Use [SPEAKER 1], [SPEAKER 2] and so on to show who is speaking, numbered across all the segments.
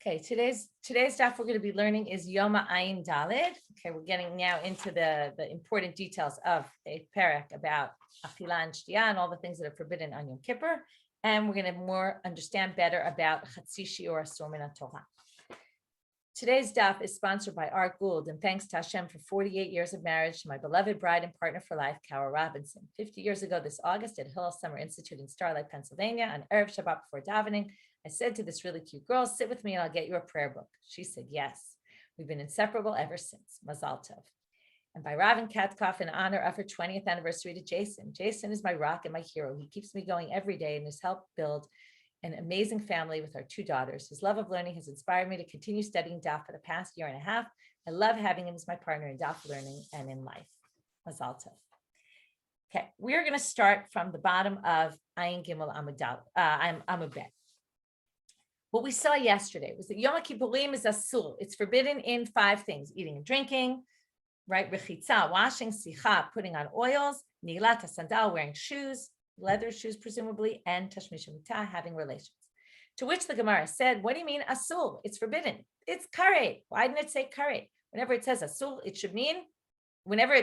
[SPEAKER 1] Okay, today's daf we're going to be learning is Yoma Ayin Dalid. Okay, we're getting now into the important details of the parak about Achila and Shtia and all the things that are forbidden on Yom Kippur, and we're going to understand better about Chatzi Shiur Asur Min HaTorah. Today's daf is sponsored by Art Gould, and thanks to Hashem for 48 years of marriage to my beloved bride and partner for life, Cara Robinson. 50 years ago this August at Hillel Summer Institute in Starlight, Pennsylvania, on Erev Shabbat before davening, I said to this really cute girl, sit with me and I'll get you a prayer book. She said, yes. We've been inseparable ever since. Mazal Tov. And by Ravin Katkoff in honor of her 20th anniversary to Jason. Jason is my rock and my hero. He keeps me going every day and has helped build an amazing family with our 2 daughters. His love of learning has inspired me to continue studying daf for the past year and a half. I love having him as my partner in daf learning and in life. Mazal Tov. Okay, we're going to start from the bottom of Ayin Gimel Amud Bet. What we saw yesterday was that Yom Kippurim is asur. It's forbidden in 5 things: eating and drinking, right? Rechitza, washing, sicha, putting on oils, nilat, sandal, wearing shoes, leather shoes presumably, and tashmish mitah, having relations. To which the Gemara said, what do you mean asur? It's forbidden. It's karet. Why didn't it say karet? Whenever it says asur, it should mean whenever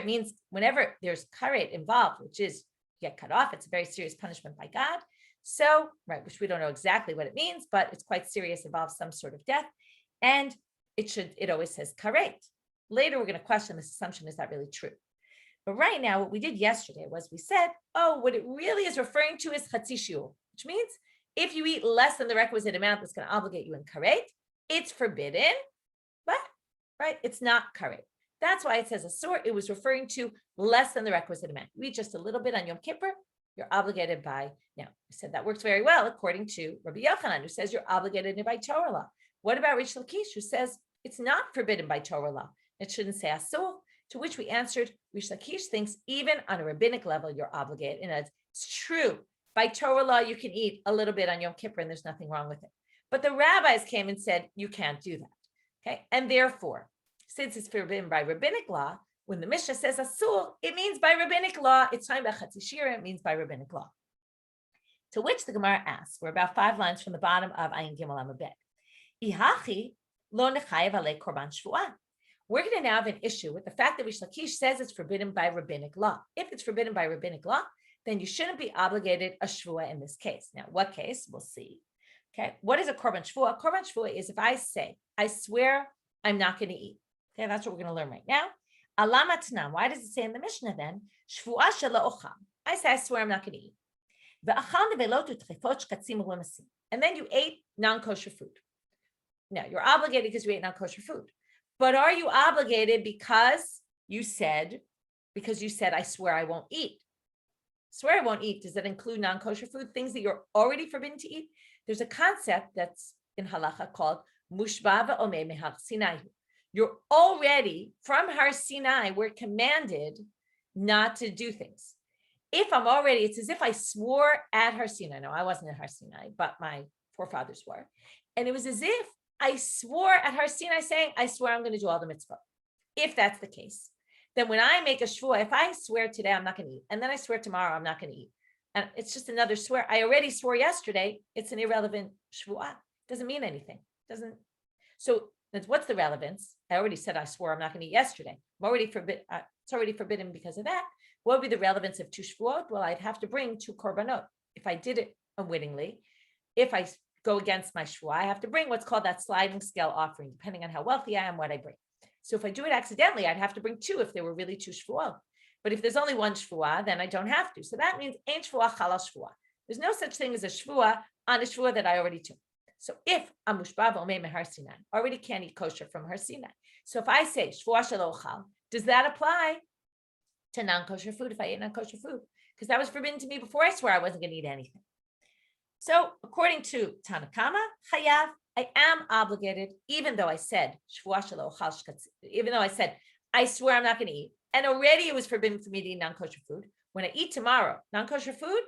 [SPEAKER 1] there's karet involved, which is you get cut off, it's a very serious punishment by God. So, right, which we don't know exactly what it means, but it's quite serious, involves some sort of death. And it always says karet. Later, we're going to question this assumption, is that really true? But right now, what we did yesterday was we said, what it really is referring to is chatzi shiur, which means if you eat less than the requisite amount that's going to obligate you in karet, it's forbidden, but, right, it's not karet. That's why it says asur. It was referring to less than the requisite amount. You eat just a little bit on Yom Kippur, you're obligated by, now, I said that works very well according to Rabbi Yochanan, who says you're obligated by Torah law. What about Rish Lakish, who says it's not forbidden by Torah law? It shouldn't say asur, to which we answered, Rish Lakish thinks even on a rabbinic level, you're obligated. And it's true. By Torah law, you can eat a little bit on Yom Kippur and there's nothing wrong with it. But the rabbis came and said, you can't do that. Okay. And therefore, since it's forbidden by rabbinic law, when the Mishnah says asur, it means by rabbinic law. It's talking about chatzi shiur, it means by rabbinic law. To which the Gemara asks, we're about 5 lines from the bottom of Ayin Gimel Amud Bet. Ihachi lo nechayev alei korban shvuah. We're going to now have an issue with the fact that Rish Lakish says it's forbidden by rabbinic law. If it's forbidden by rabbinic law, then you shouldn't be obligated a shvuah in this case. Now, what case? We'll see. Okay, what is a korban shvuah? Korban shvuah is if I say, I swear I'm not going to eat. Okay, that's what we're going to learn right now. Alamatnam. Why does it say in the Mishnah then? Shvuah shelo ocham. I say, I swear I'm not going to eat. And then you ate non-kosher food. Now, you're obligated because you ate non-kosher food. But are you obligated because you said, I swear I won't eat? Swear I won't eat, does that include non-kosher food, things that you're already forbidden to eat? There's a concept that's in halacha called mushba v'omeh mehar Sinai. You're already, from Har Sinai, we're commanded not to do things. If I'm already, it's as if I swore at Har Sinai. No, I wasn't at Har Sinai, but my forefathers were. And it was as if I swore at Har Sinai saying, I swear I'm going to do all the mitzvah. If that's the case, then when I make a shvuah, if I swear today I'm not going to eat, and then I swear tomorrow I'm not going to eat, and it's just another swear. I already swore yesterday, it's an irrelevant shvuah. Doesn't mean anything. So what's the relevance? I already said I swore I'm not going to eat yesterday. It's already forbidden because of that. What would be the relevance of 2 shvuot? Well, I'd have to bring 2 korbanot. If I did it unwittingly, if I go against my shvuah, I have to bring what's called that sliding scale offering, depending on how wealthy I am, what I bring. So if I do it accidentally, I'd have to bring 2 if there were really 2 shvuot. But if there's only 1 shvuah, then I don't have to. So that means ein shvuah chalal shvuah. There's no such thing as a shvuah on a shvuah that I already took. So if I'm mushba v'omeh mehar Sinai, already can't eat kosher from Har Sinai. So if I say shvuah shelo ochal, does that apply to non-kosher food if I ate non-kosher food? Because that was forbidden to me before I swore I wasn't going to eat anything. So according to Tanakama, chayav, I am obligated, even though I said shvuah shelo ochal shkatz, even though I said I swear I'm not going to eat, and already it was forbidden for me to eat non-kosher food. When I eat tomorrow non-kosher food,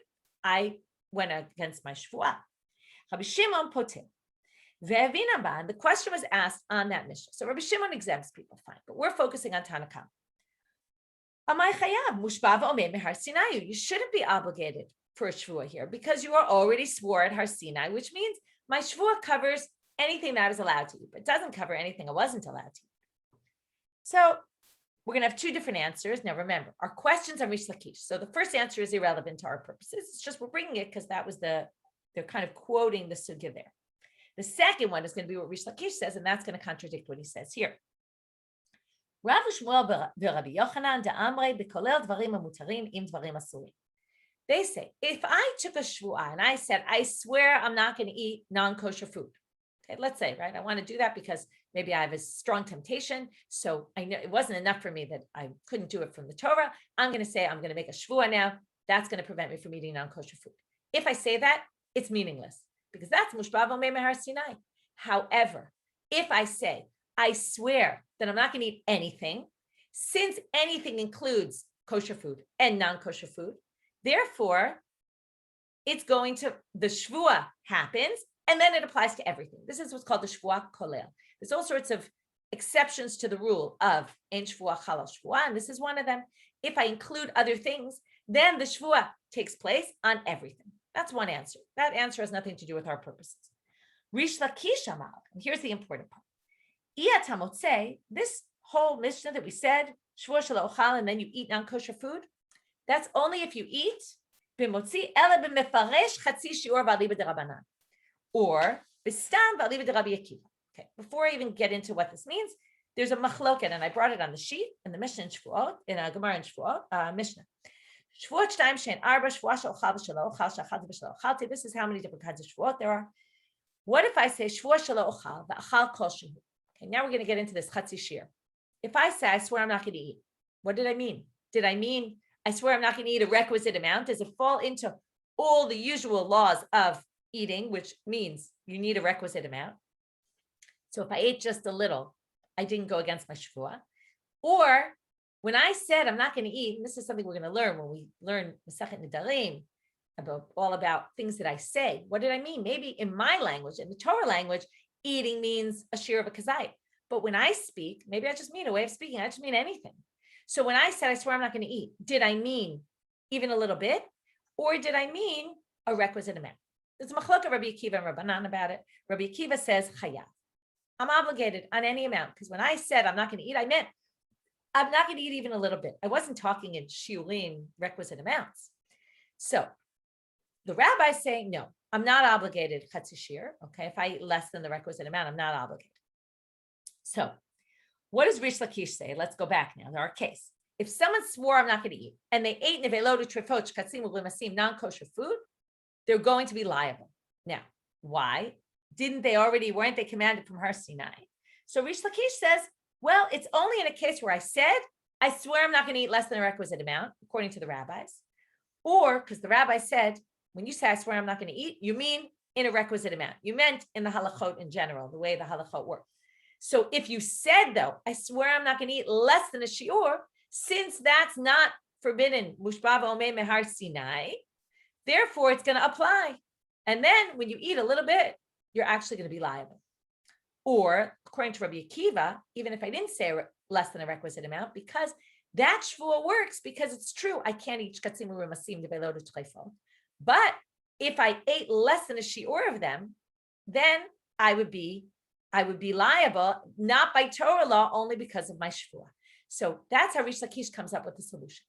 [SPEAKER 1] I went against my shvuah. Rabbi Shimon poter. And the question was asked on that mission. So Rabbi Shimon exempts people, fine, but we're focusing on Tanakam. You shouldn't be obligated for a shvuah here because you are already swore at Har Sinai, which means my shvuah covers anything that I was allowed to eat, but it doesn't cover anything I wasn't allowed to eat. So we're going to have two different answers. Now, remember, our questions are Rish Lakish. So the first answer is irrelevant to our purposes. It's just we're bringing it because that was they're kind of quoting the sugya there. The second one is going to be what Rish Lakish says, and that's going to contradict what he says here. Rav Shmuel v'Rabbi Yochanan da'amrei b'kolel dvarim hamutarim im dvarim asurim. They say, if I took a shvuah and I said, I swear I'm not going to eat non-kosher food. Okay, let's say, right? I want to do that because maybe I have a strong temptation. So I know it wasn't enough for me that I couldn't do it from the Torah. I'm going to say, I'm going to make a shvuah now. That's going to prevent me from eating non-kosher food. If I say that, it's meaningless because that's mushba v'omei mehar Sinai. However, if I say, I swear that I'm not going to eat anything, since anything includes kosher food and non-kosher food, therefore, it's going to, the shvuah happens, and then it applies to everything. This is what's called the shvuah kolel. There's all sorts of exceptions to the rule of ein shvuah chalal shvuah, and this is one of them. If I include other things, then the shvuah takes place on everything. That's one answer. That answer has nothing to do with our purposes. Rish Lakish amar, and here's the important part. Iyat hamotzei, this whole mishnah that we said, shvuah shelo ochal, and then you eat non-kosher food, that's only if you eat b'motzi ela b'mefaresh chatzi shiur v'aliba derabanan, or b'stam v'aliba derabi Akiva. Okay, before I even get into what this means, there's a machloket, and I brought it on the sheet in the Mishnah in Shvuot, in a Gemara in Shvuot, Mishnah. Shvuot shtayim shein arba shvuah she'ochal v'shelo ochal she'achalti v'shelo ochalti. This is how many different kinds of Shvuot there are. What if I say shvuah shelo ochal v'achal kol shehu? Okay, now we're going to get into this chatzi shir. If I say I swear I'm not going to eat, what did I mean? Did I mean I swear I'm not going to eat a requisite amount? Does it fall into all the usual laws of eating, which means you need a requisite amount? So if I ate just a little, I didn't go against my shvuah. Or when I said I'm not going to eat, and this is something we're going to learn when we learn Masechet Nedarim, about things that I say. What did I mean? Maybe in my language, in the Torah language, eating means a shir of a kazayit. But when I speak, maybe I just mean a way of speaking. I just mean anything. So when I said, I swear I'm not going to eat, did I mean even a little bit? Or did I mean a requisite amount? There's a machlok of Rabbi Akiva and Rabbanan about it. Rabbi Akiva says, chayav. I'm obligated on any amount. Because when I said I'm not going to eat, I meant I'm not going to eat even a little bit. I wasn't talking in shiurim, requisite amounts. So the rabbi's saying, no, I'm not obligated chatzi shir. Okay, if I eat less than the requisite amount, I'm not obligated. So what does Rish Lakish say? Let's go back now to our case. If someone swore I'm not going to eat, and they ate nevelotu trefot shkatzim u'glimasim non-kosher food, they're going to be liable. Now, why? Weren't they commanded from Har Sinai? So Rish Lakish says, well, it's only in a case where I said, I swear I'm not going to eat less than a requisite amount, according to the rabbis. Or, because the rabbi said, when you say I swear I'm not going to eat, you mean in a requisite amount. You meant in the halachot in general, the way the halachot work. So if you said, though, I swear I'm not going to eat less than a shiur, since that's not forbidden, mushba v'omei mehar Sinai, therefore it's going to apply. And then when you eat a little bit, you're actually going to be liable. Or, according to Rabbi Akiva, even if I didn't say less than a requisite amount, because that shvuah works, because it's true, I can't eat shkatzim u'rimasim develotu trefot. But if I ate less than a shiur of them, then I would be liable, not by Torah law, only because of my shvuah. So that's how Rish Lakish comes up with the solution.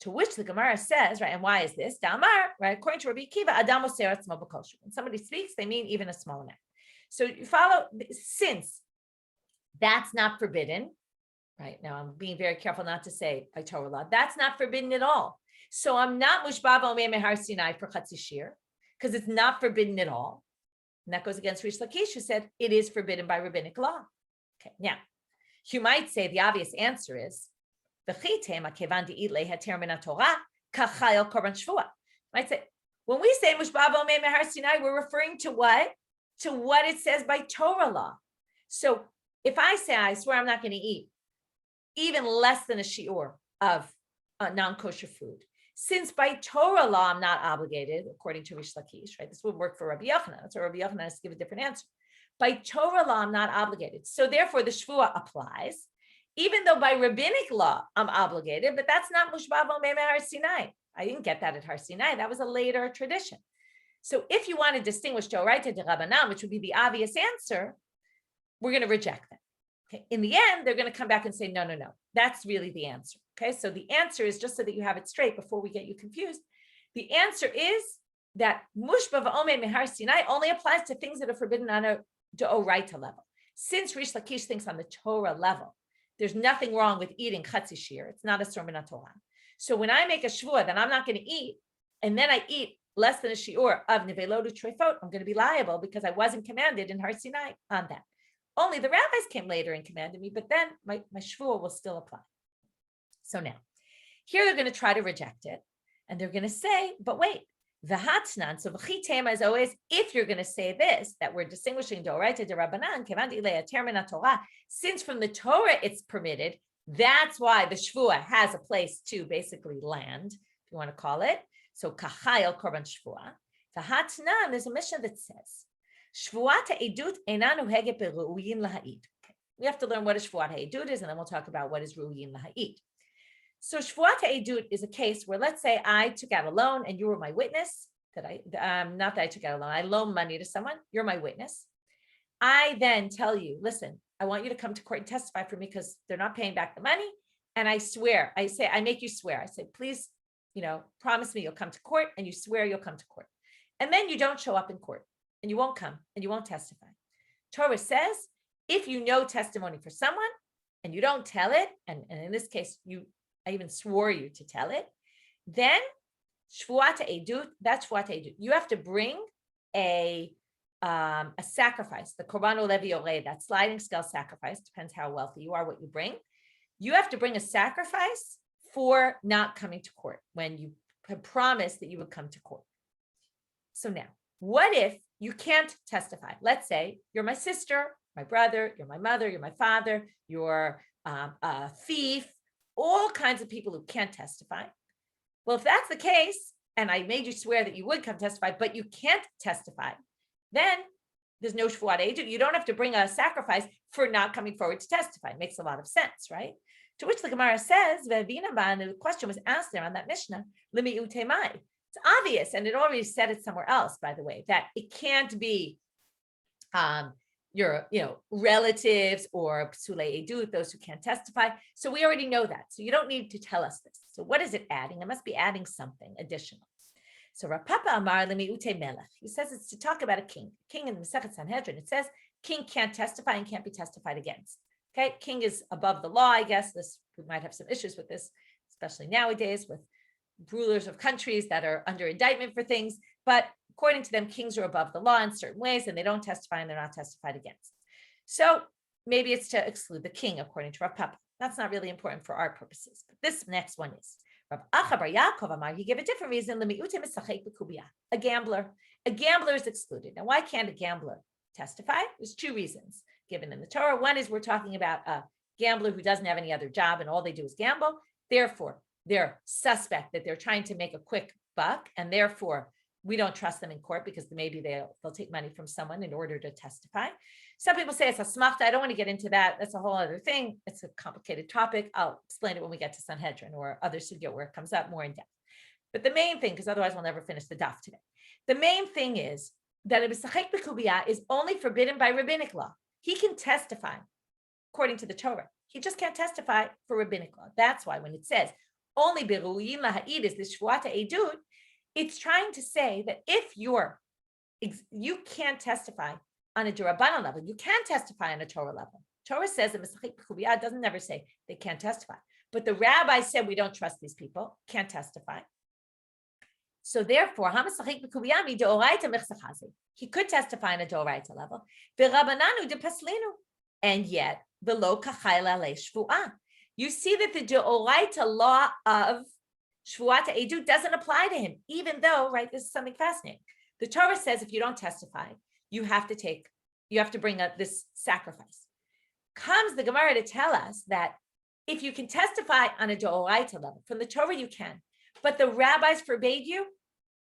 [SPEAKER 1] To which the Gemara says, right, and why is this? Damar, right, according to Rabbi Akiva, Adam oser atzmo b'kol shvuah. When somebody speaks, they mean even a small amount. So you follow, since that's not forbidden, right? Now I'm being very careful not to say by Torah law, that's not forbidden at all. So I'm not mushba v'omei mehar Sinai for chatzi shir, because it's not forbidden at all. And that goes against Rish Lakish, who said it is forbidden by rabbinic law. Okay, now, you might say the obvious answer is, might say, when we say mushba v'omei mehar Sinai, we're referring to what? To what it says by Torah law. So if I say, I swear I'm not going to eat even less than a shiur of non-kosher food, since by Torah law, I'm not obligated, according to Rish Lakish, right? This would work for Rabbi Yochanan. So Rabbi Yochanan has to give a different answer. By Torah law, I'm not obligated. So therefore, the shvuah applies, even though by rabbinic law, I'm obligated, but that's not mushba v'omei mehar Sinai. I didn't get that at Har Sinai. That was a later tradition. So if you want to distinguish Doraita de Rabbanan, which would be the obvious answer, we're going to reject that. Okay. In the end, they're going to come back and say, no, that's really the answer. Okay. So the answer is, just so that you have it straight before we get you confused, the answer is that Mushba v'omei mehar Sinai only applies to things that are forbidden on a Doraita level. Since Rish Lakish thinks on the Torah level, there's nothing wrong with eating chatzi shir. It's not a sermon Torah. So when I make a shvua that I'm not going to eat, and then I eat less than a shiur of nevelotu treifot, I'm going to be liable because I wasn't commanded in Har Sinai on that. Only the rabbis came later and commanded me, but then my shvua will still apply. So now, here they're going to try to reject it, and they're going to say, but wait, the hatznan, so v'chitema is always, if you're going to say this, that we're distinguishing doraita de rabbanan, kevan ilei termina Torah, since from the Torah it's permitted, that's why the shvua has a place to basically land, if you want to call it. So kachayel korban shvua. The hatnan, there's a Mishnah that says, shvuat ha'edut einan uheget beru'uyin laha'id. We have to learn what a shvuat ha'edut is, and then we'll talk about what is ru'uyin laha'id. So shvuat ha'edut is a case where, let's say I took out a loan and you were my witness, not that I took out a loan, I loaned money to someone, you're my witness. I then tell you, listen, I want you to come to court and testify for me because they're not paying back the money. And I swear, I make you swear. I say, please, promise me you'll come to court, and you swear you'll come to court. And then you don't show up in court, and you won't come, and you won't testify. Torah says, if you know testimony for someone and you don't tell it, and in this case, I even swore you to tell it, then shvuat edut, that's shvuat edut. You have to bring a sacrifice, the korban levi orei, that sliding scale sacrifice, depends how wealthy you are, what you bring. You have to bring a sacrifice for not coming to court when you have promised that you would come to court. So now, what if you can't testify? Let's say you're my sister, my brother, you're my mother, you're my father, you're a thief, all kinds of people who can't testify. Well, if that's the case, and I made you swear that you would come testify, but you can't testify, then there's no shvuat edut. You don't have to bring a sacrifice for not coming forward to testify. It makes a lot of sense, right? To which the Gemara says, and the question was asked there on that Mishnah, limi utemai. It's obvious, and it already said it somewhere else, by the way, that it can't be your relatives or psulei edut, those who can't testify. So we already know that. So you don't need to tell us this. So what is it adding? It must be adding something additional. So Rav Papa Amar limi ute melech. He says it's to talk about a king. King in the Masechet Sanhedrin, it says king can't testify and can't be testified against. Okay, king is above the law, I guess. We might have some issues with this, especially nowadays with rulers of countries that are under indictment for things. But according to them, kings are above the law in certain ways, and they don't testify and they're not testified against. So maybe it's to exclude the king, according to Rav Papa. That's not really important for our purposes. But this next one is. Rav Acha bar Yaakov Amar, he gave a different reason. A gambler. A gambler is excluded. Now, why can't a gambler testify? There's two reasons given in the Torah. One is we're talking about a gambler who doesn't have any other job and all they do is gamble. Therefore, they're suspect that they're trying to make a quick buck, and therefore we don't trust them in court because maybe they'll take money from someone in order to testify. Some people say it's a smachta. I don't want to get into that. That's a whole other thing. It's a complicated topic. I'll explain it when we get to Sanhedrin or other sugya where it comes up more in depth. But the main thing, because otherwise we'll never finish the daf today. The main thing is that a b'sachek b'kubiyah is only forbidden by rabbinic law. He can testify according to the Torah. He just can't testify for rabbinic law. That's why when it says only beru'uyin laha'id is the shvuat edut, it's trying to say that if you can't testify on a D'Rabbanan level, you can testify on a Torah level. Torah says that Masechet B'Kubiyah doesn't never say they can't testify. But the rabbi said we don't trust these people, can't testify. So therefore, he could testify on a D'Oraita level. And yet, you see that the D'Oraita law of Shvuat Edut doesn't apply to him, even though, right, this is something fascinating. The Torah says if you don't testify, you have to bring up this sacrifice. Comes the Gemara to tell us that if you can testify on a D'Oraita level, from the Torah you can, but the rabbis forbade you,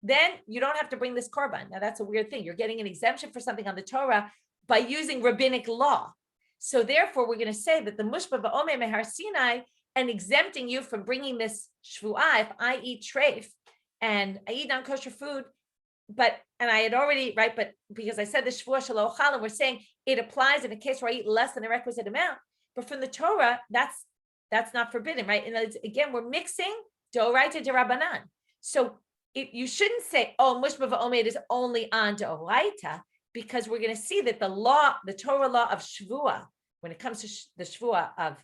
[SPEAKER 1] then you don't have to bring this korban. Now that's a weird thing. You're getting an exemption for something on the Torah by using rabbinic law. So therefore, we're going to say that the Mushba Ba'omei Mehar Sinai and exempting you from bringing this shvuah, if I eat treif and I eat non-kosher food, and I had already, right, but because I said the Shvuah Shelo Ochal, and we're saying it applies in a case where I eat less than the requisite amount. But from the Torah, that's not forbidden, right? And again, we're mixing Doraita Derabanan. So you shouldn't say, oh, Mushba V'Omed is only on Doraita, because we're going to see that the Torah law of Shvuah, when it comes to the Shvuah of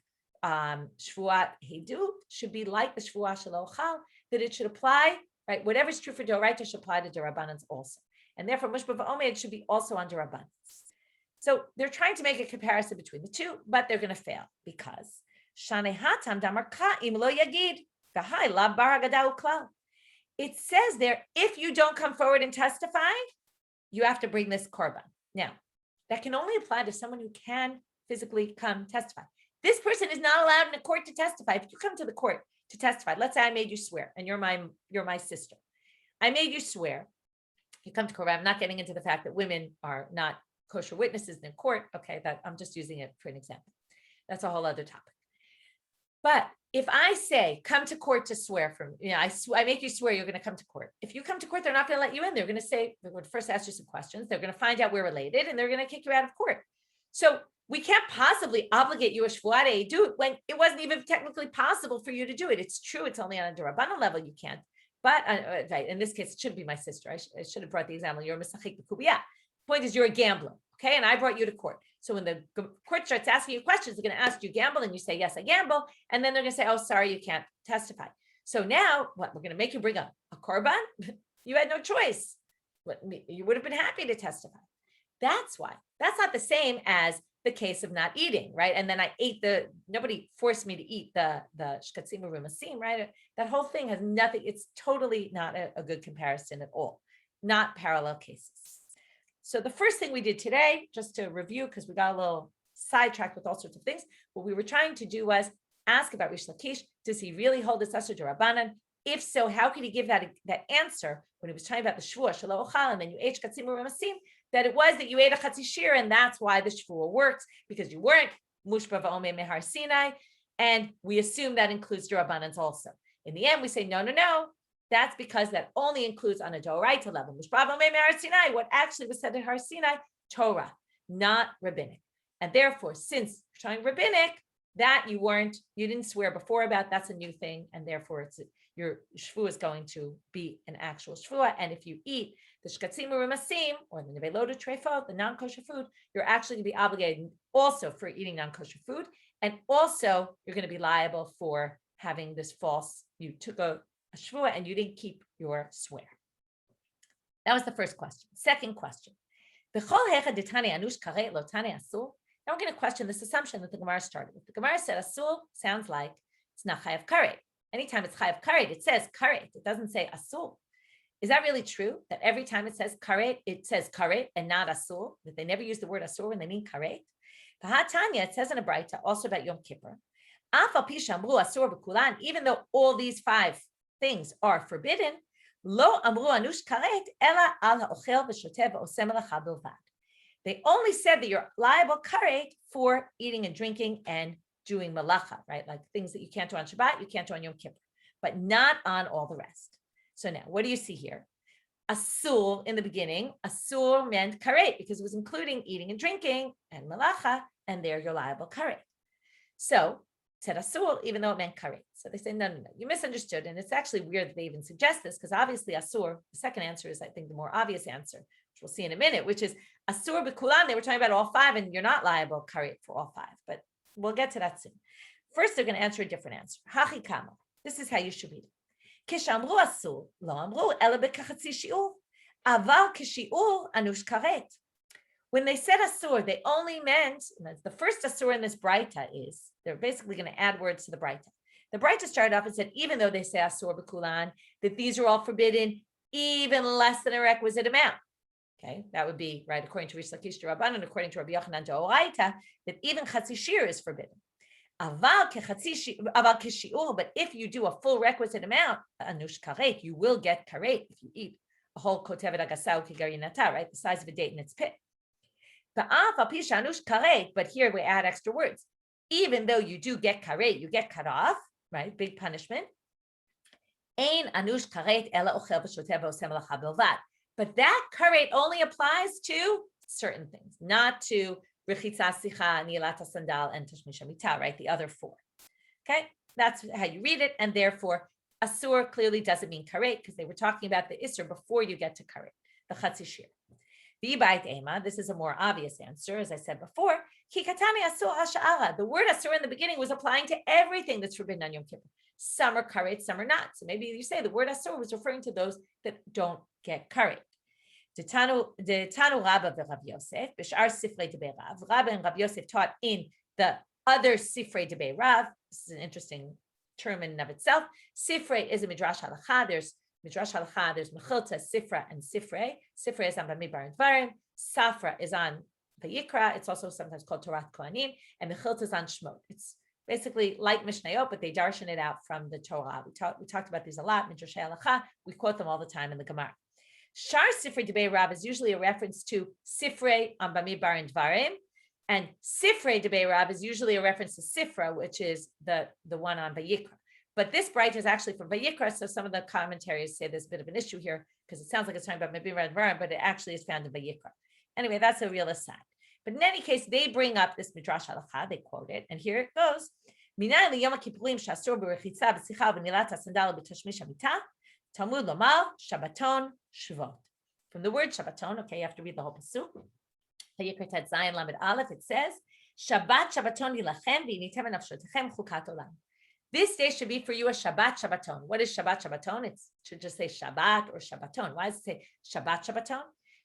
[SPEAKER 1] Shvuat Hedut, should be like the Shvuah Shelo Ochal, that it should apply, right? Whatever is true for Doraita should apply to Derabanans also. And therefore, Mushba V'Omed should be also on Derabanans. So they're trying to make a comparison between the two, but they're going to fail because Shanei Hatam Damarka Im Lo Yagid V'Hai La Bar Haggadah Uklal. It says there, if you don't come forward and testify, you have to bring this korban. Now, that can only apply to someone who can physically come testify. This person is not allowed in a court to testify. If you come to the court to testify, let's say I made you swear, and you're my sister. I made you swear. You come to court. I'm not getting into the fact that women are not kosher witnesses in court. Okay, that I'm just using it for an example. That's a whole other topic. But if I say, come to court to swear from, I make you swear you're going to come to court. If you come to court, they're not going to let you in. They're going to say, they're going to first ask you some questions. They're going to find out we're related, and they're going to kick you out of court. So we can't possibly obligate you a shvuat do it when it wasn't even technically possible for you to do it. It's true. It's only on a D'Rabbanan level. You can't. But right, in this case, it shouldn't be my sister. I should have brought the example. You're a Mesachik B'Kubiyah. Point is, you're a gambler. Okay. And I brought you to court. So when the court starts asking you questions, they're going to ask you gamble, and you say, yes, I gamble. And then they're going to say, oh, sorry, you can't testify. So now what? We're going to make you bring a korban? You had no choice. You would have been happy to testify. That's why. That's not the same as the case of not eating, right? And then I ate nobody forced me to eat the shkatzim u'rumasim, right? That whole thing has nothing. It's totally not a good comparison at all. Not parallel cases. So the first thing we did today, just to review, because we got a little sidetracked with all sorts of things, what we were trying to do was ask about Rish Lakish. Does he really hold this Asur D'Rabbanan? If so, how could he give that answer when he was talking about the Shvuah Shelo Ochal, and then you ate shkatzim u'rumasim, that it was that you ate a chatzi shir, and that's why the Shvuah works, because you weren't Mushba V'Omei Mehar Sinai, and we assume that includes D'Rabbanans also. In the end, we say, no. That's because that only includes on a Doraita level. What actually was said at Har Sinai, Torah, not rabbinic. And therefore, since you're trying rabbinic, that you didn't swear before about, that's a new thing. And therefore, your shvuah is going to be an actual shvuah. And if you eat the shkatzim u'rumasim, or the nevelot trefot, the non-kosher food, you're actually going to be obligated also for eating non-kosher food. And also, you're going to be liable for having this false, you took a shvuah and you didn't keep your swear. That was the first question. Second question. Now we're going to question this assumption that the Gemara started with. The Gemara said asul sounds like it's not chayav karet. Anytime it's chayav karet, it says karet. It doesn't say asul. Is that really true? That every time it says karet and not asul? That they never use the word asul when they mean karet? Tanya, it says in a Braita also about Yom Kippur. Even though all these 5 things are forbidden, lo amru anush karet ela al ha'ochel v'shotev v'osem melacha bilvad. They only said that you're liable karet for eating and drinking and doing malacha, right? Like things that you can't do on Shabbat, you can't do on Yom Kippur, but not on all the rest. So now, what do you see here? Asul in the beginning, asul meant karet because it was including eating and drinking and malacha, and there you're liable karet. So it said asul, even though it meant karet. So they say, no, you misunderstood. And it's actually weird that they even suggest this, because obviously asur, the second answer is, I think, the more obvious answer, which we'll see in a minute, which is asur b'kulan. They were talking about all 5, and you're not liable karet for all 5. But we'll get to that soon. First, they're going to answer a different answer. Hachi kama. This is how you should read it. Kishamru asur, lo amru ela b'kachatzi shi'ur, aval kishi'ur anush karet. When they said asur, they only meant, the first asur in this Braita is, they're basically going to add words to the Braita. The Braita started off and said, even though they say asur b'kulan, that these are all forbidden, even less than a requisite amount. Okay, that would be, right, according to Rish Lakish D'Rabbanan, according to Rabbi Yochanan D'Oraita, that even chatzi shir is forbidden. Aval kishi'ur, but if you do a full requisite amount, anush karet, you will get karet if you eat a whole kotevet agasau kigarinata, right, the size of a date in its pit. But here we add extra words. Even though you do get karet, you get cut off, right? Big punishment. But that karet only applies to certain things, not to rechitza sicha, nilata sandal, and tashmish hamita, right? The other four. Okay, that's how you read it, and therefore asur clearly doesn't mean karet because they were talking about the isur before you get to karet, the chatzi shir. V'bait ema, this is a more obvious answer, as I said before. Ki katami asur hasha'ara. The word asur in the beginning was applying to everything that's forbidden on Yom Kippur. Some are karet, some are not. So maybe you say the word asur was referring to those that don't get karet. The Tanu Rabba v'Rav Yosef, b'shar sifrei debei Rav. Rabba and Rav Yosef taught in the other sifrei debei Rav. This is an interesting term in and of itself. Sifrei is a midrash halacha. There's midrash halacha. There's mechilta, sifra, and sifrei. Sifrei is on Bamidbar and Dvarim. Safra is on Vayikra. It's also sometimes called Torat Kohanim, and mechilta is on Shmot. It's basically like Mishnayot, but they darshan it out from the Torah. We talked about these a lot. Midrash halacha. We quote them all the time in the Gemara. Shar Sifrei Debei Rav is usually a reference to Sifrei on Bamidbar and Dvarim, and Sifrei Debei Rav is usually a reference to Sifra, which is the one on Vayikra. But this bright is actually from Vayikra, so some of the commentaries say there's a bit of an issue here because it sounds like it's talking about Bamidbar and Dvarim, but it actually is found in Vayikra. Anyway, that's a real aside. But in any case, they bring up this Midrash Halacha, they quote it, and here it goes. Minan liyom kippurim shasur b'rechitza b'sicha b'nilata sandal b'tashmish hamita. Talmud Lomar, Shabbaton, Shvot. From the word Shabbaton, okay, you have to read the whole pasuk. Vayikra Tet Zayin Lamed Aleph, it says, Shabbat Shabbaton yilachem v'initem nafshotechem chukat olam. This day should be for you a Shabbat Shabbaton. What is Shabbat Shabbaton? It should just say Shabbat or Shabbaton. Why does it say Shabbat Shabbaton?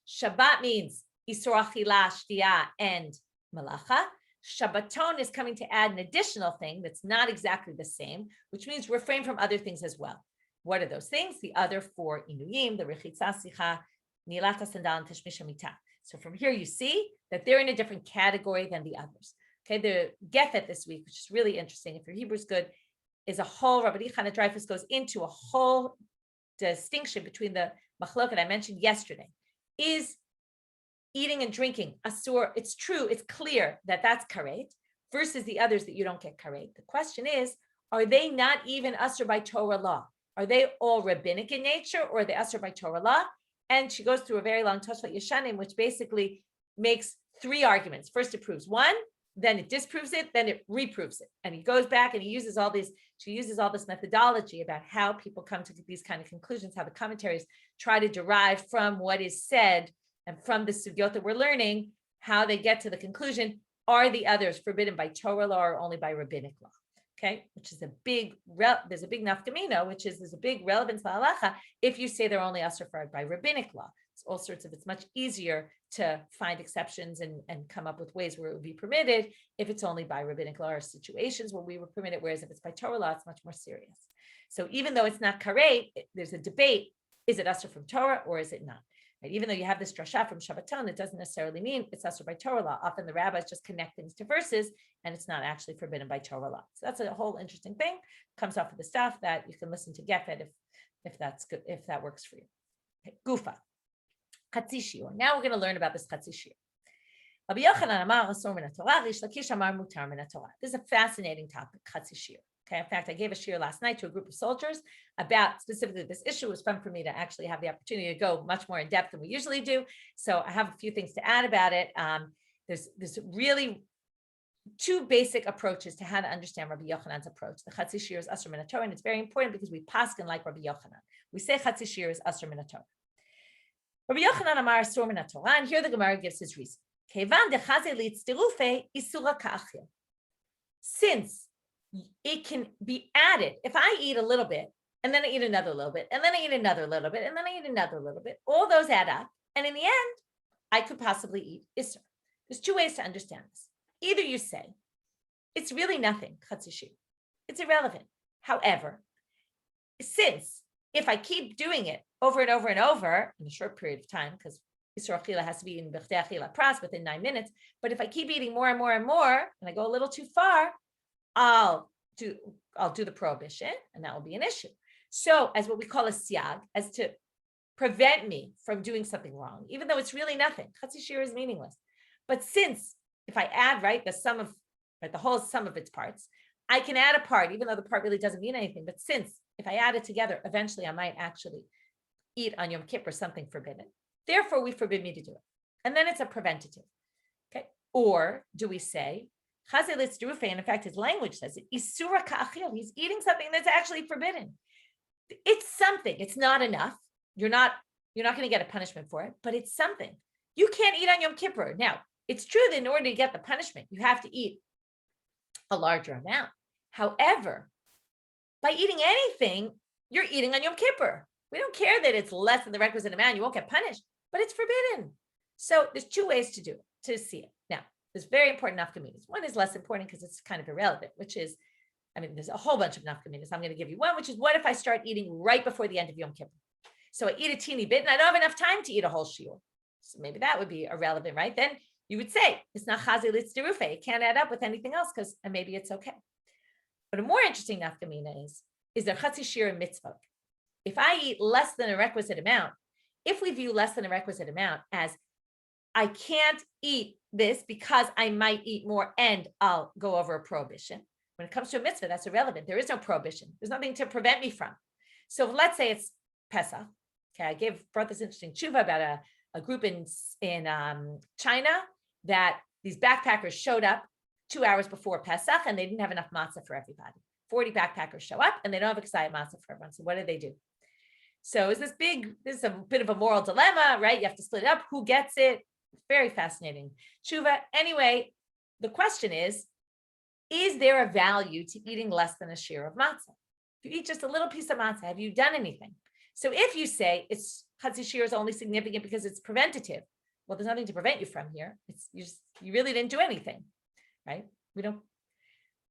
[SPEAKER 1] Shabbat means Isur Achila, Shtia, and Malacha. Shabbaton is coming to add an additional thing that's not exactly the same, which means refrain from other things as well. What are those things? The other four inuyim, the rechitza sicha, nilata sandal, and tashmish hamita. So from here you see that they're in a different category than the others. Okay, the Gefet this week, which is really interesting, if your Hebrew's good, is a whole, Rabbi Chana Dreyfus goes into a whole distinction between the machloket I mentioned yesterday. Is eating and drinking asur? It's true, it's clear that that's karet, versus the others that you don't get karet. The question is, are they not even asur by Torah law? Are they all rabbinic in nature, or are they asur by Torah law? And she goes through a very long Tosfot Yeshanim, which basically makes three arguments. First, it proves one, then it disproves it, then it reproves it. And he goes back and she uses all this methodology about how people come to these kind of conclusions, how the commentaries try to derive from what is said and from the sugyot that we're learning, how they get to the conclusion, are the others forbidden by Torah law or only by rabbinic law? Okay, which is there's a big nafkamina, which is there's a big relevance to halacha if you say they're only asur by rabbinic law. It's much easier to find exceptions and come up with ways where it would be permitted if it's only by rabbinic law, or situations where we were permitted, whereas if it's by Torah law, it's much more serious. So even though it's not karet, there's a debate, is it asur from Torah or is it not? Right? Even though you have this drasha from Shabbaton, it doesn't necessarily mean it's asur by Torah law. Often the rabbis just connect things to verses, and it's not actually forbidden by Torah law. So that's a whole interesting thing. Comes off of the stuff that you can listen to Gefet if that's good, if that works for you. Okay. Gufa. Chatzi shiur. Now we're going to learn about this chatzi shiur. Rabbi Yochanan amar asur min haTorah, Rish Lakish amar mutar min haTorah. This is a fascinating topic, chatzi shiur. Okay, in fact, I gave a shiur last night to a group of soldiers about specifically this issue. It was fun for me to actually have the opportunity to go much more in depth than we usually do. So I have a few things to add about it. There's really two basic approaches to how to understand Rabbi Yochanan's approach. The chatzi shiur is asur min haTorah, and it's very important because we paskin like Rabbi Yochanan. We say chatzi shiur is asur min haTorah. Rabbi Yochanan amar asur min haTorah, and here the Gemara gives his reason. Since it can be added, if I eat a little bit, and then I eat another little bit, and then I eat another little bit, and then I eat another little bit, all those add up, and in the end, I could possibly eat isur. There's two ways to understand this. Either you say, it's really nothing, chatzi shiur. It's irrelevant. However, since if I keep doing it over and over and over in a short period of time, because Isur Achila has to be in B'chtei Achila Pras within 9 minutes, but if I keep eating more and more and more, and I go a little too far, I'll do the prohibition, and that will be an issue. So as what we call a siag, as to prevent me from doing something wrong, even though it's really nothing. Chatzi shiur is meaningless. But since if I add, the whole sum of its parts, I can add a part, even though the part really doesn't mean anything. But since if I add it together, eventually I might actually eat on Yom Kippur something forbidden. Therefore, we forbid me to do it. And then it's a preventative. Okay. Or do we say, and in fact, his language says it, Isura ka'achil, he's eating something that's actually forbidden. It's something. It's not enough. You're not going to get a punishment for it, but it's something. You can't eat on Yom Kippur. Now, it's true that in order to get the punishment, you have to eat a larger amount. However, by eating anything, you're eating on Yom Kippur. We don't care that it's less than the requisite amount. You won't get punished, but it's forbidden. So there's two ways to do it, to see it. Now, there's very important nafkaminas. One is less important because it's kind of irrelevant, which is, there's a whole bunch of nafkaminas. I'm going to give you one, which is what if I start eating right before the end of Yom Kippur? So I eat a teeny bit and I don't have enough time to eat a whole shiur. So maybe that would be irrelevant, right? Then you would say, it's not chazi litzderufe. It can't add up with anything else because maybe it's okay. But a more interesting nafkamina is there chatzi shir and mitzvah. If I eat less than a requisite amount, if we view less than a requisite amount as I can't eat this because I might eat more and I'll go over a prohibition. When it comes to a mitzvah, that's irrelevant. There is no prohibition. There's nothing to prevent me from. So let's say it's Pesach. Okay, I brought this interesting tshuva about a group in China that these backpackers showed up 2 hours before Pesach and they didn't have enough matzah for everybody. 40 backpackers show up and they don't have excited matzah for everyone. So what do? So this is a bit of a moral dilemma, right? You have to split it up. Who gets it? Very fascinating tshuva. Anyway, the question is there a value to eating less than a share of matzah? If you eat just a little piece of matzah, have you done anything? So if you say it's chatzi shir is only significant because it's preventative, well, there's nothing to prevent you from here. You really didn't do anything, right?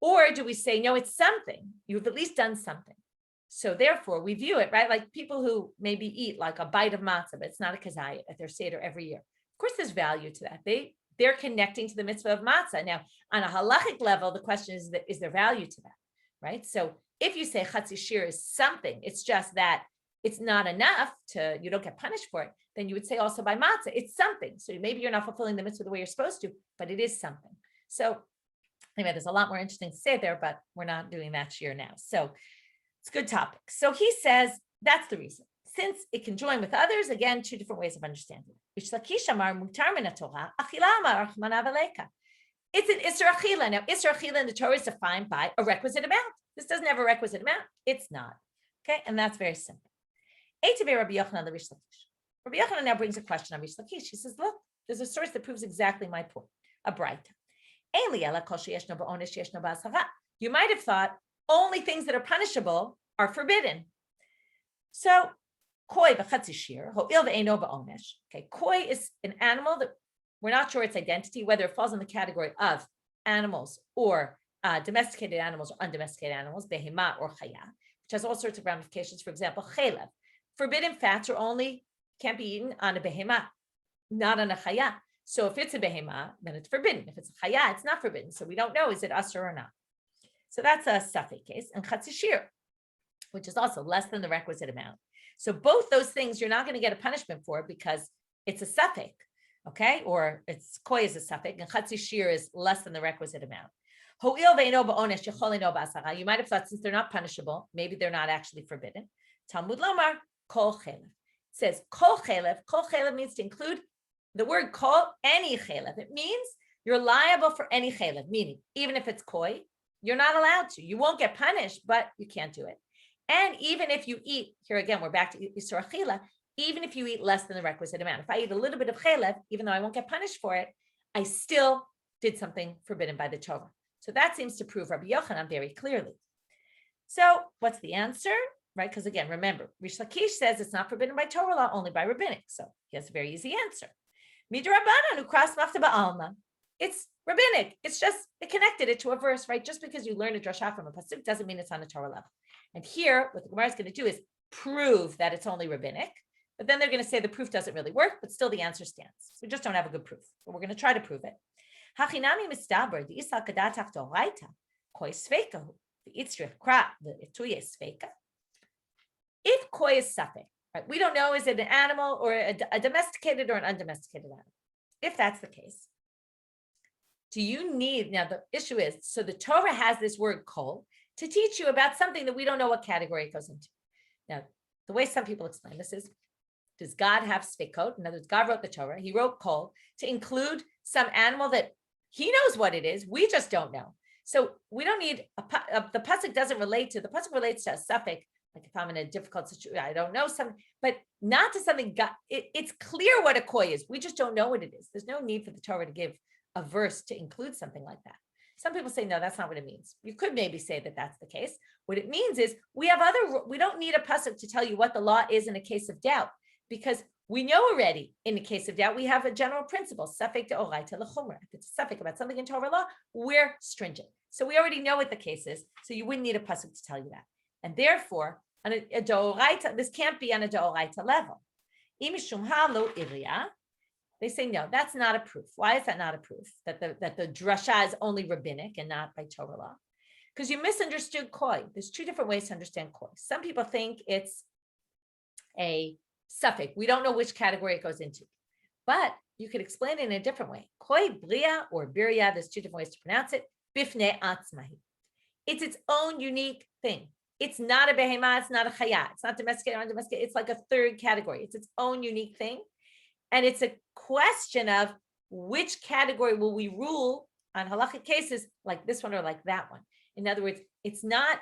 [SPEAKER 1] Or do we say, no, it's something. You've at least done something. So therefore, we view it, right? Like people who maybe eat like a bite of matzah, but it's not a kazayit at their seder every year. Of course, there's value to that. They're connecting to the mitzvah of matzah. Now, on a halachic level, the question is there value to that, right? So if you say chatzi shir is something, it's just that it's not enough you don't get punished for it, then you would say also by matzah, it's something. So maybe you're not fulfilling the mitzvah the way you're supposed to, but it is something. So anyway, there's a lot more interesting to say there, but we're not doing that shir now. So it's a good topic. So he says that's the reason. Since it can join with others, again, two different ways of understanding it. It's an Isser Achila. Now, Isser Achila in the Torah is defined by a requisite amount. This doesn't have a requisite amount. It's not. Okay, and that's very simple. Rabbi Yochanan now brings a question on Rish Lakish. He says, look, there's a source that proves exactly my point, a braita. You might have thought only things that are punishable are forbidden. So, koi v'chatzi shir, ho'il ve'eno ba'onesh. Okay, koi is an animal that we're not sure its identity, whether it falls in the category of animals or domesticated animals or undomesticated animals, behema or chaya, which has all sorts of ramifications. For example, chelev. Forbidden fats can't be eaten on a behema, not on a chaya. So if it's a behema, then it's forbidden. If it's a chaya, it's not forbidden. So we don't know, is it asur or not? So that's a safek case. And chatzi shir, which is also less than the requisite amount. So both those things you're not going to get a punishment for because it's a safek, okay? Or it's koi is a safek, and chatzi shir is less than the requisite amount. You might have thought since they're not punishable, maybe they're not actually forbidden. Talmud Lomar, kol chelev. It says kol chelev. Kol chelev means to include the word kol, any chelev. It means you're liable for any chelev, meaning even if it's koi, you're not allowed to. You won't get punished, but you can't do it. And even if you eat, here again, we're back to Isur Achila, even if you eat less than the requisite amount. If I eat a little bit of chelev, even though I won't get punished for it, I still did something forbidden by the Torah. So that seems to prove Rabbi Yochanan very clearly. So what's the answer? Right? Because again, remember, Rish Lakish says it's not forbidden by Torah law, only by rabbinic. So he has a very easy answer. Midrabanan ukras machta ba'alma. It's rabbinic. It's just, it connected it to a verse, right? Just because you learn a drasha from a pasuk doesn't mean it's on a Torah level. And here, what the Gemara is going to do is prove that it's only rabbinic, but then they're going to say the proof doesn't really work, but still the answer stands. We just don't have a good proof, but we're going to try to prove it. Hachinami mistaber the isal kadatach doraita koi sveikahu the itzrich kra the ituye sveika. If koi is safek, right? We don't know is it an animal or a domesticated or an undomesticated animal. If that's the case, do you need, now the issue is, so the Torah has this word kol to teach you about something that we don't know what category it goes into. Now, the way some people explain this is, Does God have sfekot? In other words, God wrote the Torah. He wrote kol to include some animal that he knows what it is. We just don't know. So we don't need the pasuk doesn't relate to the pasuk relates to a suffix. Like if I'm in a difficult situation, I don't know something, but not to something. It's clear what a koi is. We just don't know what it is. There's no need for the Torah to give a verse to include something like that. Some people say, no, that's not what it means. You could maybe say that that's the case. What it means is we don't need a pasuk to tell you what the law is in a case of doubt, because we know already in the case of doubt, we have a general principle, suffix to oraita l'chumra. If it's a suffix about something in Torah law, we're stringent. So we already know what the case is. So you wouldn't need a pasuk to tell you that. And therefore, on a d'oraita, this can't be on a d'oraita level. They say, no, that's not a proof. Why is that not a proof? That the drasha is only rabbinic and not by Torah law? Because you misunderstood koi. There's two different ways to understand koi. Some people think it's a suffix. We don't know which category it goes into. But you could explain it in a different way. Koi bria or biria, there's two different ways to pronounce it. Bifnei atzmahi. It's its own unique thing. It's not a behema, it's not a chaya, it's not domesticated or undomesticated. It's like a third category. It's its own unique thing. And it's a question of which category will we rule on halachic cases like this one or like that one. In other words, it's not,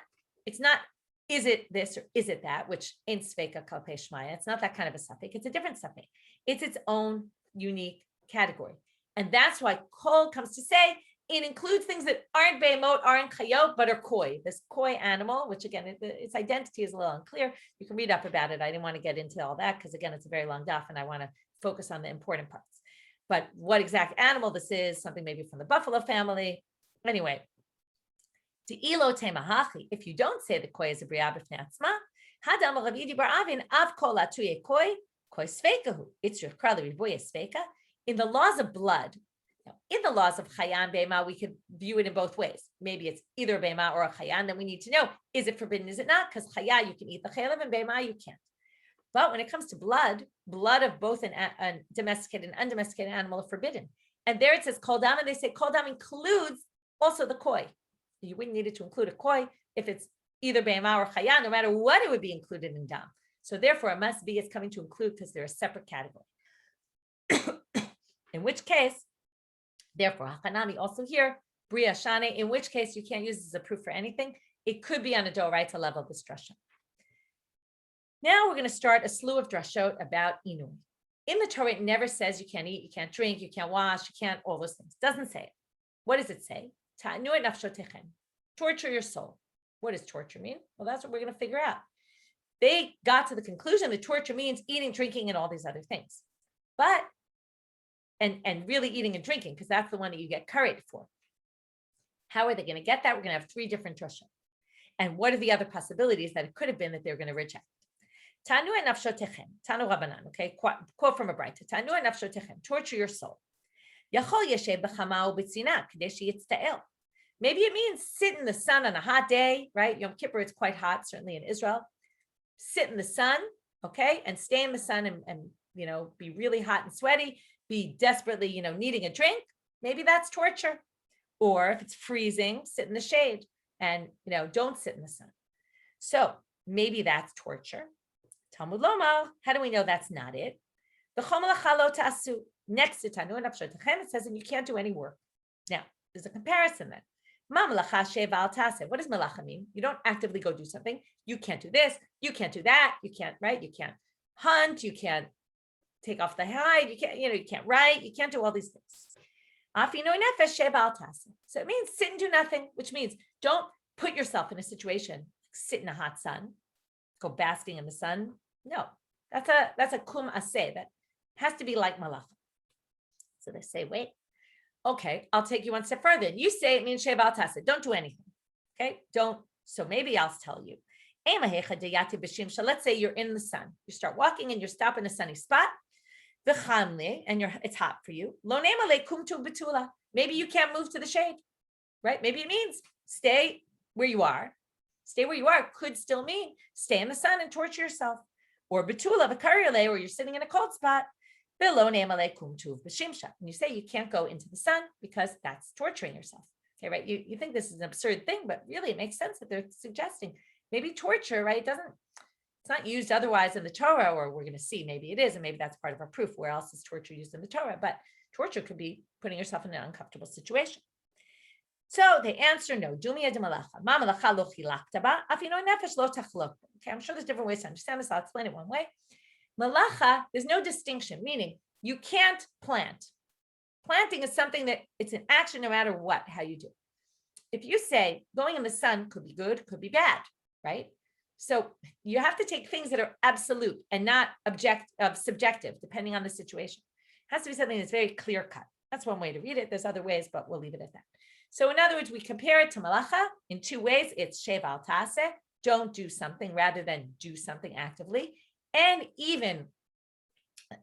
[SPEAKER 1] is it this or is it that, which in sveka kalpei shmaya, it's not that kind of a suffix. It's a different suffix. It's its own unique category. And that's why kol comes to say, it includes things that aren't behemoth, aren't chayot, but are koi. This koi animal, which again, its identity is a little unclear. You can read up about it. I didn't want to get into all that because again, it's a very long daf and I want to focus on the important parts. But what exact animal this is, something maybe from the buffalo family. Anyway, Te'ilo temahachi, if you don't say the koi is a bria b'fnei atzma, hadam Rav Yidi bar Avin av kol atuye koi svekahu. It's your krali riboya sveka. In the laws of blood, in the laws of chayan be'ema, we could view it in both ways. Maybe it's either a be'ema or a chayan. Then we need to know, is it forbidden, is it not? Because chaya, you can eat the chaylev, and be'ema, you can't. But when it comes to blood of both an domesticated and undomesticated animal are forbidden. And there it says kol dam, and they say kol dam includes also the koi. You wouldn't need it to include a koi if it's either be'ema or chayan, no matter what it would be included in dam. So therefore, it must be it's coming to include because they're a separate category. In which case, therefore, Hachanami also here, Bria Shane, in which case you can't use this as a proof for anything. It could be on a d'oraita level of this drasha. Now we're going to start a slew of drashot about inui. In the Torah, it never says you can't eat, you can't drink, you can't wash, you can't, all those things. It doesn't say it. What does it say? Ta'anu nafshotechem. Torture your soul. What does torture mean? Well, that's what we're going to figure out. They got to the conclusion that torture means eating, drinking, and all these other things. But and really eating and drinking, because that's the one that you get karet for. How are they going to get that? We're going to have three different drashot. And what are the other possibilities that it could have been that they're going to reject? Tanu nafshotechem, tanu rabanan, okay, quote from a brayta. Tanu nafshotechem, torture your soul. Yachol yeshev b'chama u'b'tzina kadesh yitzta'el. Maybe it means sit in the sun on a hot day, right? Yom Kippur, it's quite hot, certainly in Israel. Sit in the sun, okay, and stay in the sun and be really hot and sweaty. Be desperately, needing a drink, maybe that's torture. Or if it's freezing, sit in the shade and, don't sit in the sun. So maybe that's torture. Talmud Lomar, how do we know that's not it? Next to Tanu and Nafshotechem, it says, and you can't do any work. Now, there's a comparison then. What does melacha mean? You don't actively go do something. You can't do this. You can't do that. You can't, right? You can't hunt. You can't take off the hide, you can't write, you can't do all these things. So it means sit and do nothing, which means don't put yourself in a situation, sit in a hot sun, go basking in the sun. No, that's a kum aseh, that has to be like malacha. So they say, wait, okay, I'll take you one step further. You say it means sheba al tasa, don't do anything, okay? Don't, so maybe I'll tell you. Let's say you're in the sun, you start walking and you stop in a sunny spot, and it's hot for you. Maybe you can't move to the shade, right? Maybe it means stay where you are. Stay where you are could still mean stay in the sun and torture yourself. Or betula v'karyale, or you're sitting in a cold spot. And you say you can't go into the sun because that's torturing yourself. Okay, right? You think this is an absurd thing, but really it makes sense that they're suggesting maybe torture, right? It's not used otherwise in the Torah, or we're going to see maybe it is, and maybe that's part of our proof. Where else is torture used in the Torah? But torture could be putting yourself in an uncomfortable situation. So they answer no. Okay, I'm sure there's different ways to understand this. I'll explain it one way. Malacha, there's no distinction, meaning you can't plant. Planting is something that it's an action no matter what, how you do it. If you say going in the sun could be good, could be bad, right? So you have to take things that are absolute and not subjective, depending on the situation. It has to be something that's very clear cut. That's one way to read it. There's other ways, but we'll leave it at that. So in other words, we compare it to malacha in two ways. It's shev al taseh, don't do something rather than do something actively. And even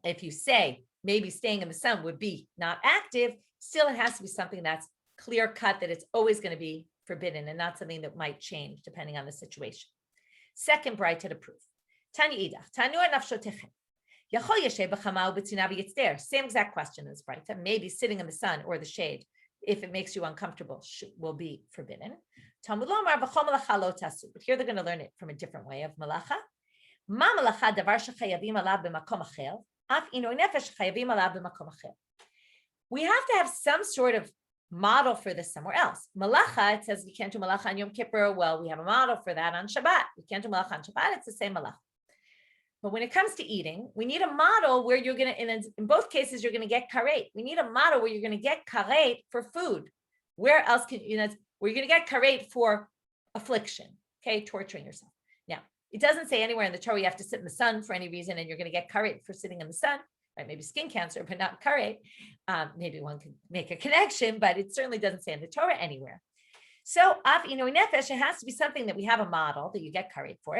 [SPEAKER 1] if you say maybe staying in the sun would be not active, still it has to be something that's clear cut, that it's always going to be forbidden and not something that might change depending on the situation. Second brighter to proof. Tanya idach, tanu nafshotechem. Same exact question in this brighter. Maybe sitting in the sun or the shade, if it makes you uncomfortable, will be forbidden. But here they're going to learn it from a different way of malacha. We have to have some sort of model for this somewhere else. Malacha, it says you can't do malacha on Yom Kippur. Well, we have a model for that on Shabbat. You can't do malacha on Shabbat. It's the same malacha. But when it comes to eating, we need a model where you're going to, in both cases, you're going to get karet. We need a model where you're going to get karet for food. Where else can, where you're going to get karet for affliction, okay, torturing yourself. Now, it doesn't say anywhere in the Torah you have to sit in the sun for any reason and you're going to get karet for sitting in the sun, right? Maybe skin cancer, but not karet. Maybe one can make a connection, but it certainly doesn't say in the Torah anywhere. So, nefesh, it has to be something that we have a model that you get karet for.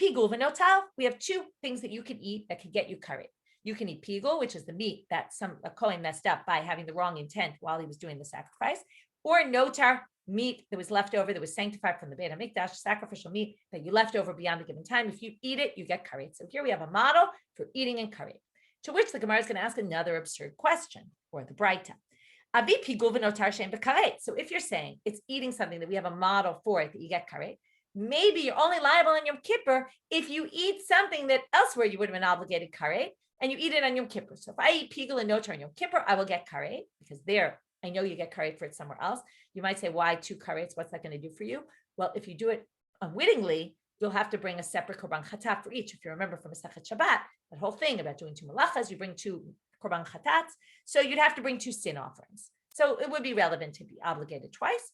[SPEAKER 1] Pigul v'notal, we have two things that you can eat that can get you karet. You can eat pigul, which is the meat that a Kohen messed up by having the wrong intent while he was doing the sacrifice, or notar, meat that was left over, that was sanctified from the Beit HaMikdash, sacrificial meat that you left over beyond the given time. If you eat it, you get karet. So here we have a model for eating and karet, to which the Gemara is going to ask another absurd question, or the Braita. Abi pigul v'notar she'en b'karet. So if you're saying it's eating something that we have a model for it that you get karet, maybe you're only liable on Yom Kippur if you eat something that elsewhere you would have been obligated karet, and you eat it on Yom Kippur. So if I eat pigul and notar on Yom Kippur, I will get karet, because there I know you get karet for it somewhere else. You might say, why 2 karets? What's that going to do for you? Well, if you do it unwittingly, you'll have to bring a separate korban chatat for each. If you remember from Masechet Shabbat, that whole thing about doing 2 malachas, you bring 2 korban chatats. So you'd have to bring 2 sin offerings. So it would be relevant to be obligated twice.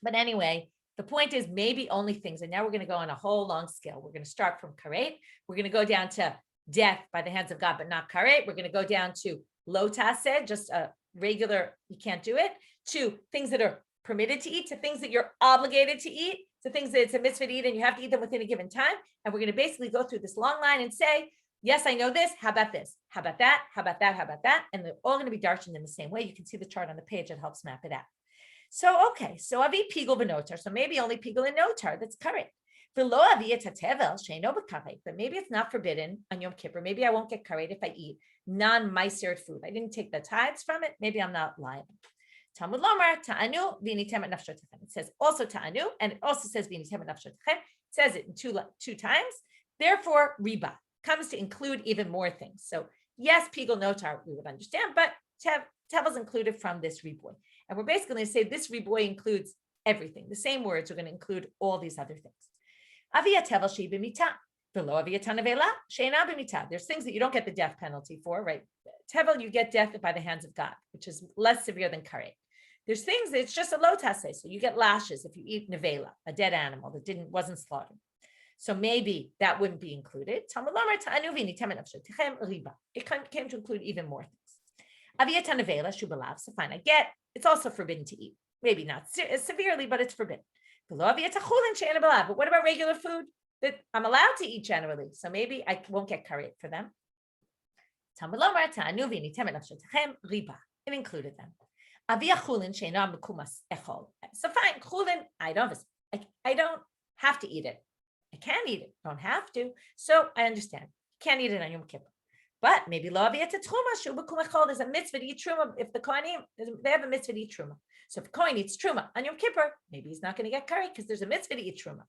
[SPEAKER 1] But anyway, the point is maybe only things, and now we're going to go on a whole long scale. We're going to start from karet. We're going to go down to death by the hands of God, but not karet. We're going to go down to lo taseh, just a regular, you can't do it, to things that are permitted to eat, to things that you're obligated to eat, to things that it's a mitzvah to eat and you have to eat them within a given time. And we're going to basically go through this long line and say, yes, I know this. How about this? How about that? How about that? How about that? And they're all going to be darshaned in the same way. You can see the chart on the page. It helps map it out. So, okay. So avi pigul v'notar. So maybe only pigul and notar. That's karet. But maybe it's not forbidden on Yom Kippur. Maybe I won't get karet if I eat non-meiser food. I didn't take the tithes from it. Maybe I'm not liable. Talmud Lomar, ta'anu, v'initem et nafshotechem. It says also ta'anu, and it also says v'initem et nafshotechem. It says it in two times. Therefore, riba comes to include even more things. So yes, pigul notar, we would understand, but tevel is included from this riboy. And we're basically going to say this riboy includes everything. The same words are going to include all these other things. Avia tevel she'i b'mita. Below avia tanavela she'ena b'mita. There's things that you don't get the death penalty for, right? Tevel, you get death by the hands of God, which is less severe than karet. There's things that it's just a lo taseh, so you get lashes if you eat nevela, a dead animal that wasn't slaughtered. So maybe that wouldn't be included. It came to include even more things. Avia tanavela shubalav. So fine, I get it's also forbidden to eat. Maybe not severely, but it's forbidden. But what about regular food that I'm allowed to eat generally? So maybe I won't get karet for them. It included them. So fine, chulin, I don't have to eat it. I can eat it, don't have to. So I understand. Can't eat it on Yom Kippur. But maybe lo aviyat truma, there's a mitzvah to eat truma. If the Kohanim, they have a mitzvah to eat truma. So if a Kohen eats truma on Yom Kippur, maybe he's not going to get karet because there's a mitzvah to eat truma.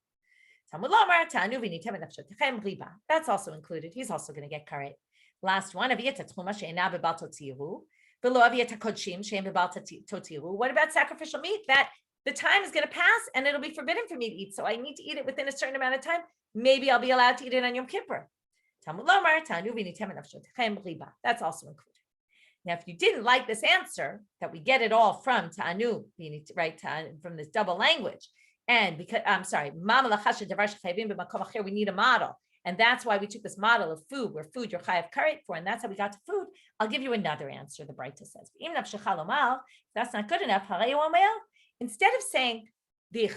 [SPEAKER 1] That's also included. He's also going to get karet. Last one. What about sacrificial meat? That the time is going to pass and it'll be forbidden for me to eat. So I need to eat it within a certain amount of time. Maybe I'll be allowed to eat it on Yom Kippur. That's also included. Now, if you didn't like this answer, that we get it all from ta'anu, right, from this double language, and because we need a model, and that's why we took this model of food, where food you're chayav karet for, and that's how we got to food. I'll give you another answer. The Braita says, that's not good enough. Instead of saying you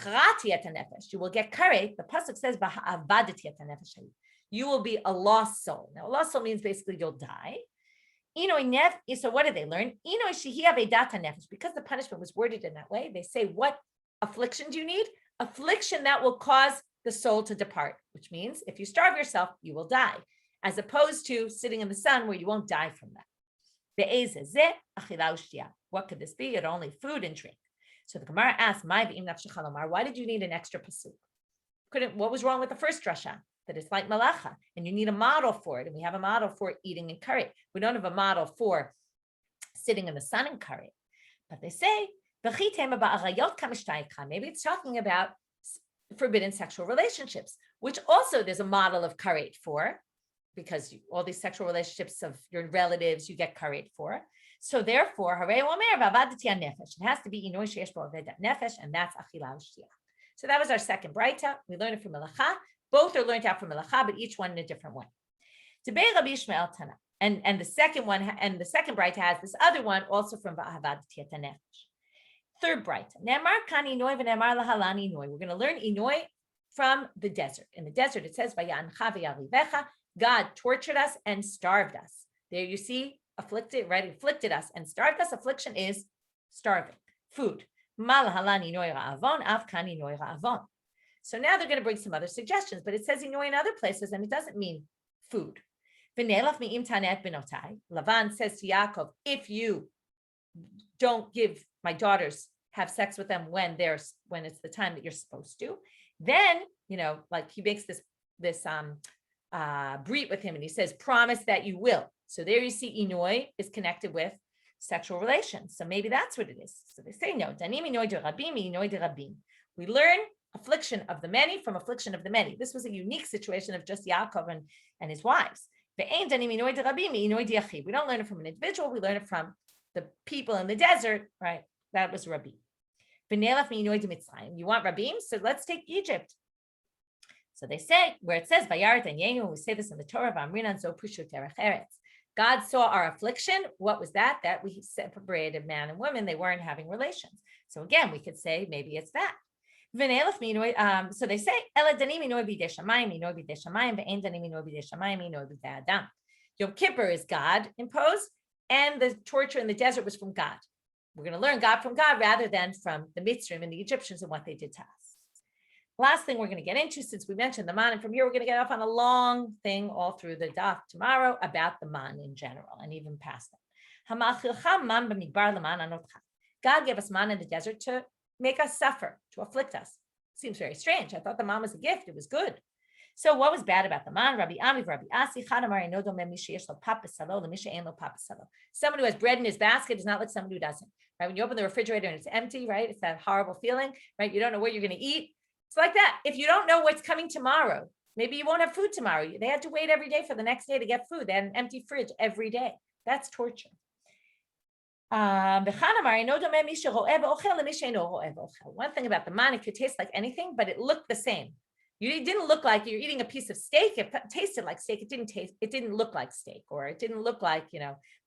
[SPEAKER 1] will get karet, the pasuk says you will be a lost soul. Now, a lost soul means basically you'll die. So what did they learn? Because the punishment was worded in that way, they say, what affliction do you need? Affliction that will cause the soul to depart, which means if you starve yourself, you will die, as opposed to sitting in the sun where you won't die from that. What could this be? It's only food and drink. So the Gemara asks, why did you need an extra pasuk? What was wrong with the first drasha? That it's like malacha, and you need a model for it. And we have a model for eating in karet. We don't have a model for sitting in the sun in karet. But they say, maybe it's talking about forbidden sexual relationships, which also there's a model of karet for, because all these sexual relationships of your relatives, you get karet for. So therefore, it has to be inoy sheyesh bo nefesh, and that's achila u'shtia. So that was our second braita. We learned it from Melacha. Both are learned out from Melacha, but each one in a different way. Debei Rabbi Yishmael Tana, and the second one, and the second braita has this other one also from Va'avad Tiyat Nefesh. Third braita, Ne'emar kan inoy v'ne'emar lahalan inoy. We're going to learn inoy from the desert. In the desert, it says Va'yancha v'yarivecha. God tortured us and starved us. There you see, afflicted, right? Afflicted us and starved us. Affliction is starving. Food. Malahalan inoy ra'avon, av kan inoy ra'avon. So now they're going to bring some other suggestions, but it says inoy in other places, and it doesn't mean food. Lavan says to Yaakov, if you don't give my daughters, have sex with them when it's the time that you're supposed to, then, like he makes this brit with him, and he says, promise that you will. So there you see inoy is connected with sexual relations. So maybe that's what it is. So they say no. We learn affliction of the many from affliction of the many. This was a unique situation of just Yaakov and his wives. We don't learn it from an individual. We learn it from the people in the desert, right? That was Rabbi. You want Rabbim? So let's take Egypt. So they say, where it says, we say this in the Torah, God saw our affliction. What was that? That we separated man and woman. They weren't having relations. So again, we could say maybe it's that. So they say, Yom Kippur is God imposed, and the torture in the desert was from God. We're going to learn God from God rather than from the Mitzrayim and the Egyptians and what they did to us. Last thing we're going to get into, since we mentioned the man, and from here we're going to get off on a long thing all through the daf tomorrow about the man in general and even past that. God gave us man in the desert to make us suffer, to afflict us. Seems very strange. I thought the man was a gift. It was good. So what was bad about the man? Rabbi Ami, Rabbi Asi, someone who has bread in his basket is not like someone who doesn't. Right? When you open the refrigerator and it's empty, right? It's that horrible feeling, right? You don't know what you're going to eat. It's like that. If you don't know what's coming tomorrow, maybe you won't have food tomorrow. They had to wait every day for the next day to get food. They had an empty fridge every day. That's torture. One thing about the man, it could taste like anything, but it looked the same. It didn't look like you're eating a piece of steak. It tasted like steak. It didn't look like steak, or it didn't look like,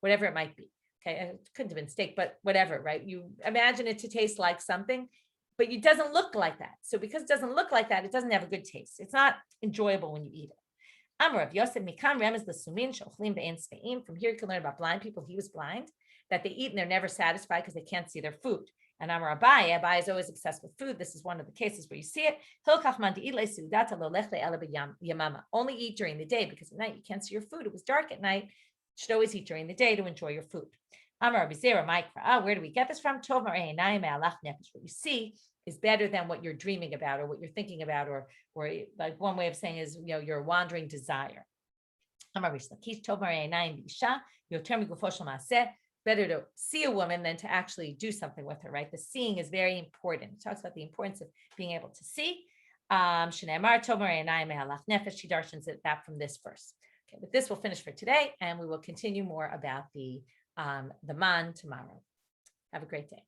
[SPEAKER 1] whatever it might be. Okay. It couldn't have been steak, but whatever, right? You imagine it to taste like something, but it doesn't look like that. So because it doesn't look like that, it doesn't have a good taste. It's not enjoyable when you eat it. From here you can learn about blind people. He was blind, that they eat and they're never satisfied because they can't see their food. And Amar Abai is always obsessed with food. This is one of the cases where you see it. Only eat during the day, because at night you can't see your food. It was dark at night. You should always eat during the day to enjoy your food. Amar Abizera Mikra. Where do we get this from? What you see is better than what you're dreaming about or what you're thinking about, or like one way of saying is, your wandering desire. Better to see a woman than to actually do something with her, right? The seeing is very important. It talks about the importance of being able to see. She darshans it that from this verse. Okay, but this will finish for today, and we will continue more about the man tomorrow. Have a great day.